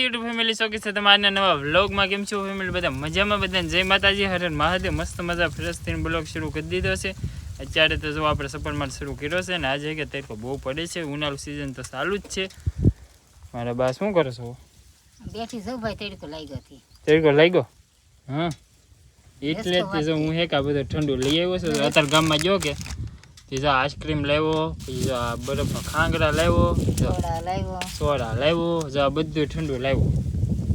YouTube family શોકી છે તમારા નવા વ્લોગમાં કેમ છો ફેમિલી બધા મજામાં બધાને જય માતાજી હરે મહાદેવ મસ્ત મજા ફ્રેશ થઈને બ્લોગ શરૂ કરી દીધો છે અત્યારે તો જો આપણે સપરમાં શરૂ કર્યો છે ને આજે કે તડકો બહુ પડે છે ઉનાળુ સિઝન તો ચાલુ જ છે મારા બા શું કરો છો બેઠી છું ભાઈ તડકો લાગ્યો હતી તડકો લાગ્યો હા એટલે જ જો હું હેકા બધો ઠંડુ લઈ આવ્યો છું અત્યારે ગામમાં જો કે જો આઈસ્ક્રીમ લાવ્યો પછી જો આ બરફનો ખાંગડા લાવ્યો સોડા લાવ્યો જો આ બધું ઠંડુ લાવ્યો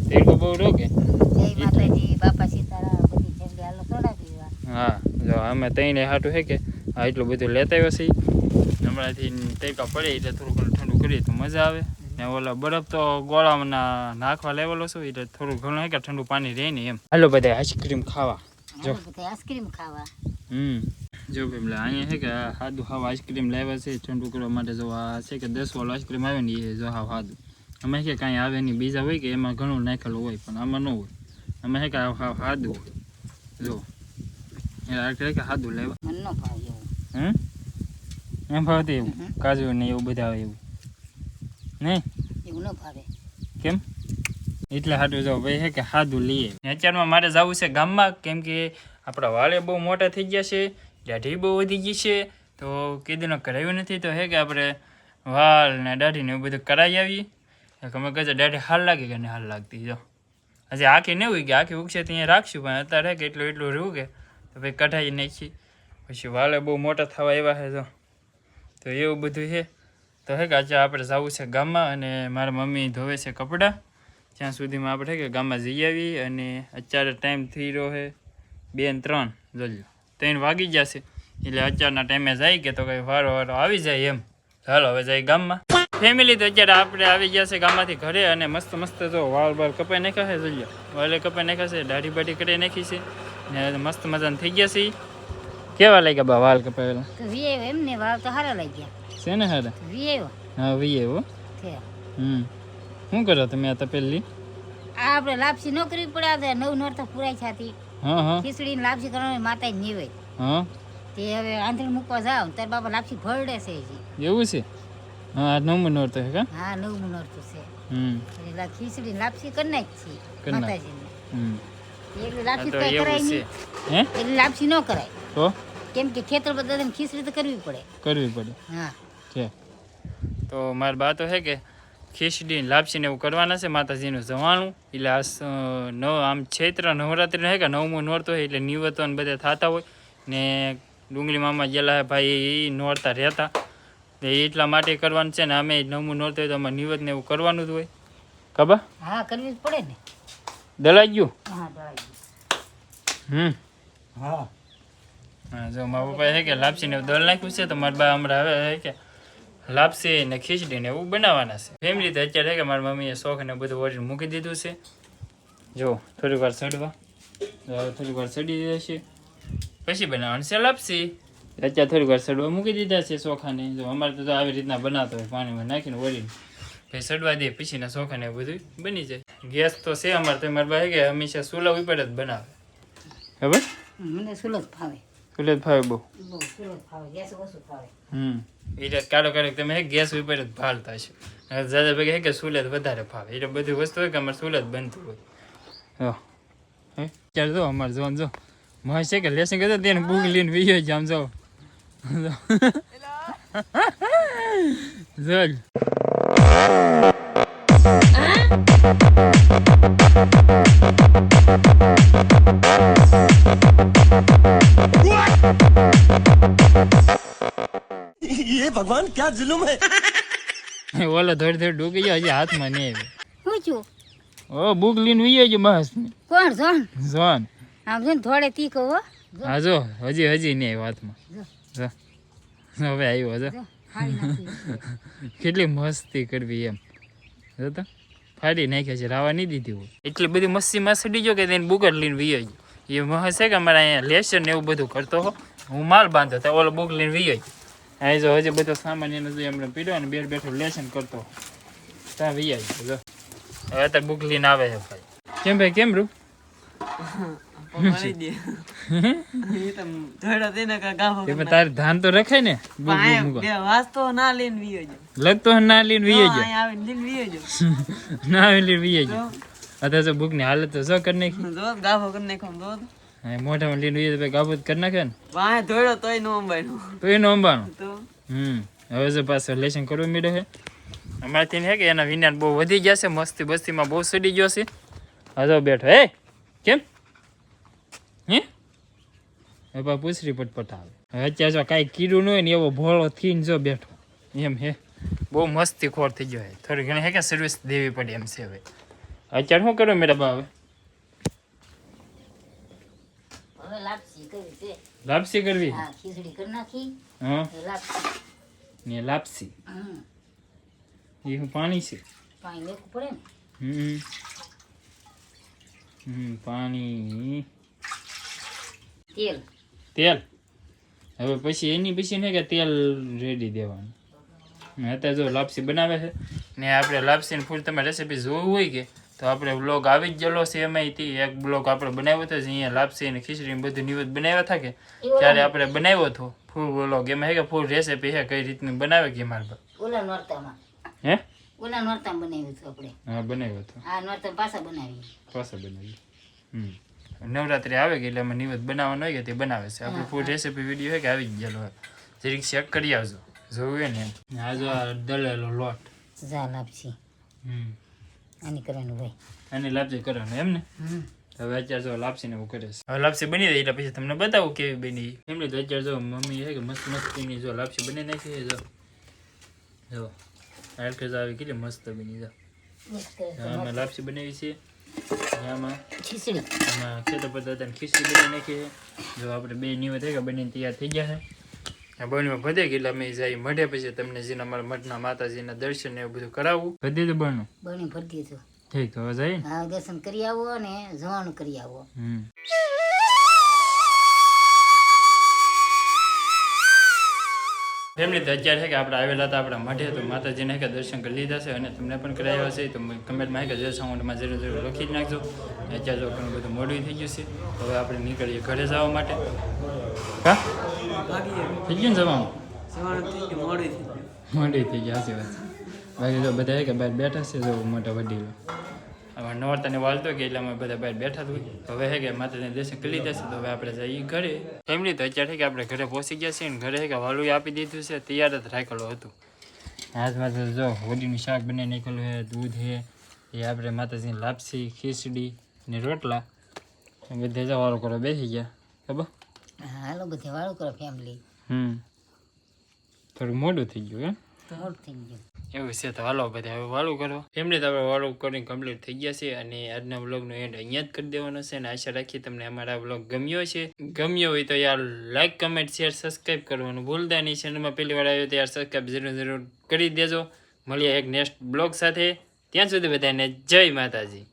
તડકો બહુ રોકે જય માતાજી બાપા સીતારામ બધી ફેમિલી હાલો સોડા પીવા હા જો અમે તઈને હાટું છે કે આ એટલું બધું લેતા આવ્યો છે હમણાંથી તડકા પડે એટલે થોડું ઘણું ઠંડુ કરીએ તો મજા આવે ને ઓલા બરફ તો ગોળામાં નાખવા લેવલો છું એટલે થોડું ઘણું કે ઠંડુ પાણી રહે ને એમ હાલો બધા આઈસ્ક્રીમ ખાવા જો આઈસ્ક્રીમ ખાવા જો ભાઈ અહીંયા છે કે સાદું હાવ આઈસ્ક્રીમ લાવ્યા છે ઠંડુ કરવા માટે જો આ છે કે 10 વાળો આઈસ્ક્રીમ આવે ને એ જો હાવ સાદું અમે કે કાંઈ આવે નહીં બીજા હોય કે એમાં ઘણું નાખેલું હોય પણ આમાં ન હોય અમે છે કે હાવ સાદું હોય જો એ કે સાદું લાવ્યા મને ન ભાવે એવું એમ ભાવતી એવું કાજુ ને એવું બધા આવે એવું નહીં એવું ન ભાવે કેમ એટલે સાદું જાવ ભાઈ છે કે સાદું લઈએ અત્યારમાં મારે જવું છે ગામમાં કેમ કે આપણા વાળે બહુ મોટા થઈ ગયા છે દાઢી બહુ વધી ગઈ છે તો કીધું કરાવ્યું નથી તો હે કે આપણે વાળ ને દાઢી ને એવું બધું કરાવી આવીએ અમે કહે દાઢી હાલ લાગે કે નહીં હાલ લાગતી જો હજી આખી નહીં હોય કે આખી ઉગશે ત્યાં રાખશું પણ અત્યારે કે એટલું રહ્યું કે તો ભાઈ કઢાઈ નાખી પછી વાળે બહુ મોટા થવા આવ્યા છે જો તો એવું બધું છે તો હે કે આજે આપણે જવું છે ગામમાં અને મારા મમ્મી ધોવે છે કપડાં ત્યાં સુધીમાં આપણે કે ગામમાં જઈ આવી અને અત્યારે ટાઈમ થઈ રહ્યો છે 2 ને 3 જોજો 3 વાગી જશે એટલે અત્યારના ટાઈમે જાય કે તો કંઈ વારો આવી જાય એમ ચાલો હવે જાય ગામમાં ફેમિલી તો અત્યારે આપણે આવી ગયા છે ગામમાંથી ઘરે અને મસ્ત મસ્ત જો વાળ બાળ કપાઈ નાખ્યા છે જોજો વાળે કપાઈ નાખ્યા છે દાઢી બાઢી કરી નાખી છે ને મસ્ત મજાને થઈ ગયા છે કેવા લાગ્યા બા વાળ કપાયેલા વીએ એમને વાળ તો સારા લાગ્યા છે ને હારા વીએ હા વીએ હો શું કરો તમે આ તપેલી આ આપણે લાપસી ન કરવી પડે આ 9 નોર તો પૂરાઈ છાતી હા ખીચડી ને લાપસી કરવાની માતા જ નીવે હા તે હવે આંધળી મૂકવા જાવ તાર બાપા લાપસી ભરડે છે એવું છે હા આ 9 નોર તો હે કા હા 9 નોર તો છે એટલે ખીચડી લાપસી કરી નાખી માતાજીને એટલે લાપસી કઈ કરાય નહીં હે એટલે લાપસી ન કરાય તો કેમ કે ખેતર બધાને ખીચડી તો કરવી પડે હા છે તો મારા બા તો હે કે ખીચડી લાપસી ને એવું કરવાના છે માતાજીનું જવાનું એટલે આમ ચૈત્ર નવરાત્રિ હે કે 9મું નોરતો હોય એટલે નિવતો ને બધા થતા હોય ને ડુંગળી મામા ગયેલા ભાઈ એ નોરતા રહેતા એટલા માટે કરવાનું છે ને અમે 9મું નોરતો હોય તો અમારે નિવત ને એવું કરવાનું જ હોય ખબર હા કરવી જ પડે ને દલાઈ ગયું હા દલાઈ ગયું હા જો મારા પપ્પા છે કે લાપસી ને દળ નાખ્યું છે તો મારા બા હમણાં હવે કે લાપસી ને ખીચડી ને એવું બનાવવાના છે ફેમિલી તો અત્યારે કે મારી મમ્મીએ શોખ ને બધું ઓર્ડર મૂકી દીધું છે જો થોડીક વાર સડવા થોડીક વાર સડી જશે પછી બનાવવાનું છે લાપસી અત્યારે થોડીક વાર સડવા મૂકી દીધા છે ચોખાને જો અમારે તો આવી રીતના બનાવતો હોય પાણીમાં નાખીને ઓળીને પછી સડવા દે પછીના ચોખાને બધું બની જાય ગેસ તો છે અમારે તો મારા બા કે હંમેશા ચૂલા ઉપર જ બનાવે ખબર મને સુલત ફાવે સુલત ફાવે બહુ સુલત ફાવે ગેસ ઓછું ફાવે એટલે કાળો કાળો તમે ગેસ ઉપર જ ભાલતા છો દાદા ભાઈ હે કે સુલત વધારે ફાવે એટલે બધી વસ્તુ હોય કે અમારે સુલત બનતું હોય ચાલ જો અમારે જોન જો મહેશ છે કે લેસન કરતો તેને બુક લઈને વીયો જામ જો જોલ ये भगवान क्या जुल्म है ઓલો થોડી થોડી ડૂકી ગયો હજી હાથમાં નહીં આવી હું છું ઓ બુક લઈને વીયો છે મહેશ કોણ જોન જોન આમ છે ને થોડે તીખો હો હા જો હજી નહીં આવ્યો હાથમાં જો હવે આવ્યો જો કેટલી મસ્તી કરવી એમ જો તો ફાડી નાખ્યા છે રાવા નહીં દીધી હોય એટલી બધી મસ્તીમાં સડી ગયો કે તેને બુકર લઈને વીયો એ મહેશ છે કે અમારે અહીંયા લેસન ને એવું બધું કરતો હો હું માલ બાંધો તો ઓલો બુક લઈને વીયો આ જો હજી બધો સામાન એનો જો એમને પીડ્યો અને બેઠું લેસન કરતો ત્યાં વીયા જો હવે અત્યારે બુક લઈને આવે છે ભાઈ કેમ રૂ મારી દે એ તો ધોડા દેને કા ગાવો તે પણ તારે ધાન તો રખાય ને બહુ પાય મૂકો બે વાસ્તો ના લઈને વિયો જો લગતો હે ના લઈને વીએ જો આ આવીને લઈને વિયો જો ના લઈને વીએ જો અત્યારે તો ભૂખ ની હાલત તો શું કરી નાખી જો ગાવો કરી નાખો જો હા મોઢામાં લઈને વીએ તો ગાબત કરી નાખે ને પાય ધોડો તોય નો અંબાઈનો તો એનો અંબાણો તો હવે જો પાછો લેશન કરવો મીડો છે અમારાથી હે કે એના વિજ્ઞાન બહુ વધી ગયા છે મસ્તી બસ્તીમાં બહુ સડી ગયો છે હજો બેઠો હે કેમ હે હવે પૂછરી પટપટ આવે હવે અત્યારે જો કાંઈ કીડું ન હોય ને એવો ભોળો થઈને જો બેઠો એમ હે બહુ મસ્તી ખોર થઈ ગયો હે થોડી ઘણી હે કે સર્વિસ દેવી પડે એમ છે હવે અત્યારે શું કરો મેડમ હવે હવે લાપસી કરી છે લાપસી કરવી હા ખીચડી કરી નાખી હા એ લાપસી ને લાપસી હમ. એ હું પાણી છે પાણી મેકવું પડે ને પાણી તેલ તેલ હવે પછી એની પછી ને કે તેલ રેડી દેવાનું અત્યારે જો લાપસી બનાવે છે ને આપણે લાપસીની ફૂલ તમે રેસીપી જોવું હોય કે તો આપણે બ્લોગ આવી જ ગયેલો છે એમાંથી એક બ્લોગ આપણે બનાવ્યો હતો અહીંયા લાપસી અને ખીચડી ને બધું નિવેદ બનાવ્યા હતા કે ત્યારે આપણે બનાવ્યો હતો ફૂલ બ્લોગ એમાં હે કે ફૂલ રેસીપી છે કઈ રીતની બનાવે કે મારે ઓલા નોરતામાં હે ઓલા નોરતામાં બનાવ્યું હતું આપણે હા બનાવ્યો હતો આ નોરતા પાછા બનાવી પાછા બનાવી નવરાત્રી આવે કે એટલે અમે નિવેદ બનાવવાનું હોય કે તે બનાવે છે આપણે ફૂલ રેસીપી વિડીયો છે કે આવી જ ગયેલો હોય જરીક ચેક કરી આવજો જોવું હોય ને એમ આ જો આ દળેલો લોટ જા લાપસી આની કરવાનું ભાઈ આની લાપસી કરવાનું એમ ને હમ હવે અત્યારે જો લાપસી ને એવું કરે છે હવે લાપસી બની જાય એટલે પછી તમને બતાવું કેવી બની એમની તો અત્યારે જો મમ્મી છે કે મસ્ત મસ્તીની જો લાપસી બની નાખી છે જો આલકેજ આવી કેટલી મસ્ત બની જો મિક્સ કરે છે. અમે લાપસી બનાવી છે આમાં ખીચડી આમાં ખેતર પદાર્થ ખીચડી બની નાખી છે જો આપણે બે નિવેદ થઈ ગયા બનીને તૈયાર થઈ ગયા છે આ બનીમાં ભદે ગઈ એટલે અમે જઈ મઢે પછી તમને જેને અમારા મઠના માતાજીના દર્શન ને એવું બધું કરાવવું ભદી તો બનવું બની ભરી દીધું ઠીક તો હવે જઈએ ને હા દર્શન કરી આવો અને જવાનું કરી આવો ફેમિલી તો અત્યારે છે કે આપણે આવેલા હતા આપણા મઢે તો માતાજીને કે દર્શન કરી લીધા છે અને તમને પણ કરાવ્યા છે તો કમેન્ટમાં કે જે સાઉન્ડમાં જરૂર લખી જ નાખજો અત્યારે જો ઘણું બધું મોડું થઈ ગયું છે હવે આપણે નીકળીએ ઘરે જવા માટે હા થઈ ગયું ને જવાનું સવારે થઈ ગયું મોડું થઈ ગયું મોડી થઈ ગયા સાચી વાત છે બાકી જો બધા કે બહાર બેઠા છે જો મોટા વડીલો હવે નોરતાને વાળતો કે એટલે અમે બધા બહાર બેઠા જ હોય હવે હે કે માતાજીને દર્શન કરી લીધા છે તો હવે આપણે જઈએ ઘરે ફેમિલી તો અત્યારે કે આપણે ઘરે પહોંચી ગયા છીએ ને ઘરે કે વાલું આપી દીધું છે તૈયાર જ રાખેલું હતું હાથમાં તો જો હોડીનું શાક બનાવી નાખેલું છે દૂધ છે એ આપણે માતાજીની લાપસી ખીચડી ને રોટલા બધે જવાળો કરો બેસી ગયા ખબર હા હાલો બધે વાળું કરો ફેમિલી થોડું મોડું થઈ ગયું હે મોડું થઈ ગયું એવું છે તો હાલો બધા હવે વાળું કરો ફેમિલી તો આપણે વાળું કરીને કમ્પ્લીટ થઈ ગયા છે અને આજના વ્લોગનો એન્ડ અહીંયા જ કરી દેવાનો છે અને આશા રાખીએ તમને અમારા વ્લોગ ગમ્યો છે ગમ્યો હોય તો યાર લાઈક કમેન્ટ શેર સબસ્ક્રાઈબ કરવાનું ભૂલતા નહીં ચેનલમાં પહેલી વાર આવ્યો તો યાર સબસ્ક્રાઈબ જરૂર કરી દેજો મળીએ એક નેક્સ્ટ બ્લોગ સાથે ત્યાં સુધી બધાને જય માતાજી